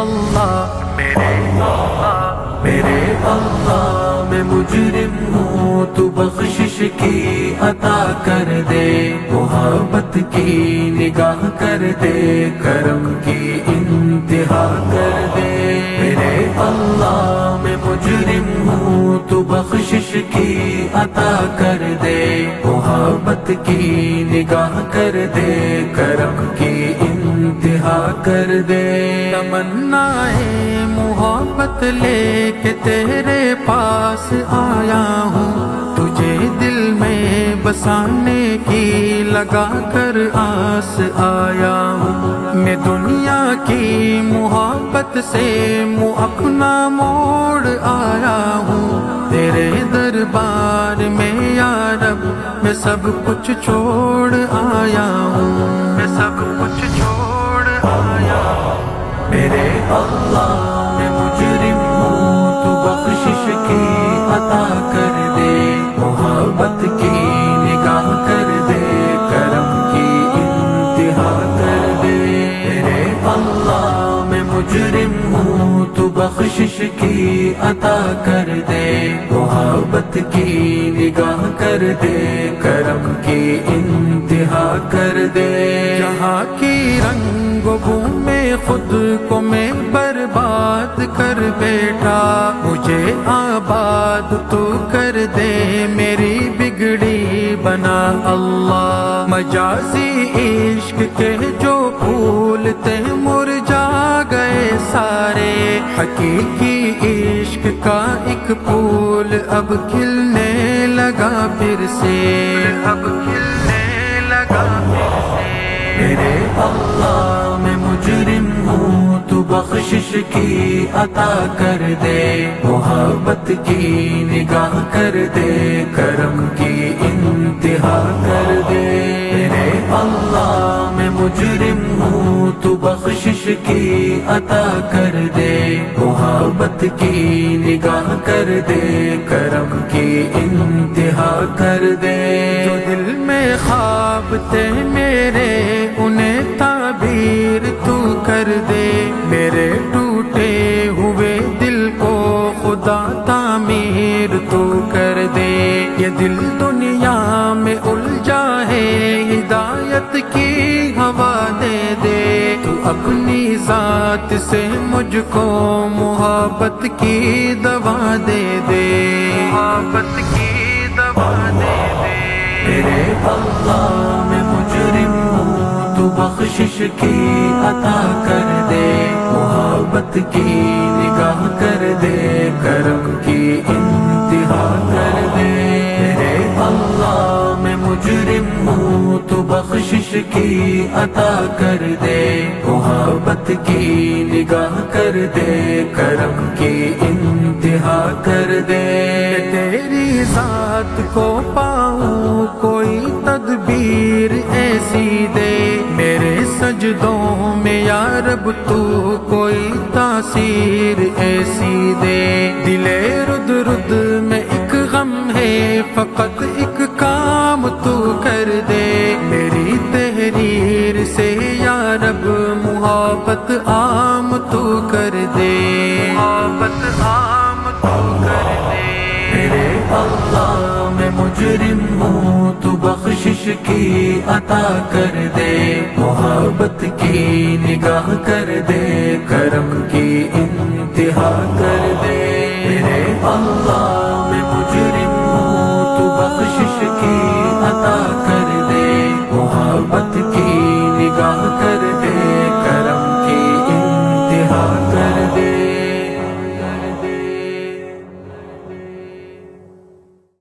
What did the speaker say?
اللہ میرے اللہ میں مجرم ہوں، تو بخشش کی عطا کر دے، محبت کی نگاہ کر دے، کرم کی انتہا کر دے۔ میرے اللہ میں مجرم ہوں، تو بخشش کی عطا کر دے، محبت کی نگاہ کر دے، کرم کی انتہا کر دے۔ تمنا ہے محبت لے کے تیرے پاس آیا ہوں، تجھے دل میں بسانے کی لگا کر آس آیا ہوں۔ میں دنیا کی محبت سے منہ اپنا موڑ آیا ہوں، تیرے دربار میں یا رب میں سب کچھ چھوڑ آیا ہوں، میں سب کچھ چھوڑ آیا ہوں۔ میرے اللہ میں مجرم ہوں، تو بخشش کی عطا کر دے، محبت کی نگاہ کر دے، کرم کی انتہا کر دے۔ میرے اللہ میں مجرم ہوں، تو بخشش کی عطا کر دے، محبت کی نگاہ کر دے، کرم کی انتہا کر دے۔ جہاں کی رنگ و بو میں خود کو میں برباد کر بیٹھا، مجھے آباد تو کر دے، میری بگڑی بنا اللہ۔ مجازی عشق کے جو پھول تھے مرجھا گئے سارے، حقیقی عشق کا ایک پھول اب کھلنے لگا پھر سے، اب کھلنے لگا پھر سے۔ میرے اللہ میں مجرم ہوں، تو بخشش کی عطا کر دے، محبت کی نگاہ کر دے، کرم کی انتہا کر دے۔ میرے اللہ میں مجرم ہوں، تو بخشش کی عطا کر دے، محبت کی نگاہ کر دے، کرم کی انتہا کر دے۔ جو دل میں خواب تھے میرے انہیں تعبیر تو کر دے، میرے ٹوٹے ہوئے دل کو خدا تعمیر تو کر دے۔ یہ دل دنیا میں الجھا ہے، ہدایت کی ہوا دے دے، تو اپنی ذات سے مجھ کو محبت کی دوا دے دے، محبت کی دوا دے دے۔ میرے اللہ میں مجرم ہوں، تو بخشش کی عطا کر دے، محبت کی نگاہ کر دے، کرم کی انتہا کر دے۔ میرے اللہ میں مجرم ہوں، تو بخشش کی عطا کر دے، محبت کی نگاہ کر دے، کرم کی انتہا کر دے۔ تیری ذات کو پاؤں کوئی تدبیر ایسی دے، میرے سجدوں میں یا رب تو کوئی تاثیر ایسی دے۔ دلے رد رد میں ایک غم ہے، فقط ایک کام تو کر دے، میری تحریر سے یا رب محبت عام تو کر دے، محبت عام تو کر دے۔ میرے اللہ میں مجرم ہوں، تو بخشش کی عطا کر دے، محبت کی نگاہ کر دے، کرم کی انتہا کر دے۔ میرے اللہ میں مجرم ہوں، تو بخشش کی عطا کر دے، محبت کی نگاہ کر